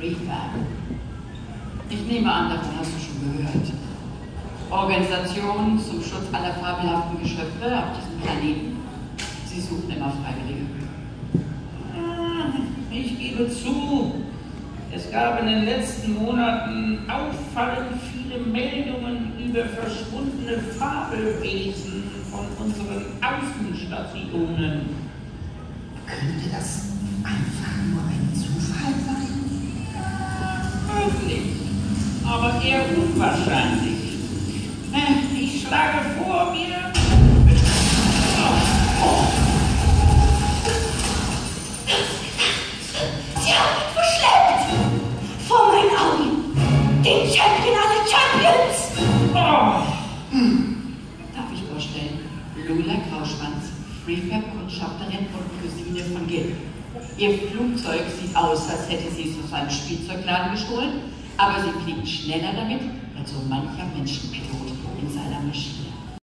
Prefab. Ich nehme an, davon hast du schon gehört. Organisation zum Schutz aller fabelhaften Geschöpfe auf diesem Planeten. Sie suchen immer Freiwillige. Ich gebe zu, es gab in den letzten Monaten auffallend viele Meldungen über verschwundene Fabelwesen von unseren Außenstationen. Könnte das einfach nur ein Zufall sein? Möglich, aber eher unwahrscheinlich. Ich schlage vor, wir... Sie haben ihn verschleppt! Vor meinen Augen! Den Champion aller Champions! Darf ich vorstellen? Lola Grauschwanz, Prefab-Kundschafterin und Cousine von Gil. Ihr Flugzeug sieht aus, als hätte sie es aus einem Spielzeugladen gestohlen, aber sie fliegt schneller damit als so mancher Menschenpilot in seiner Maschine.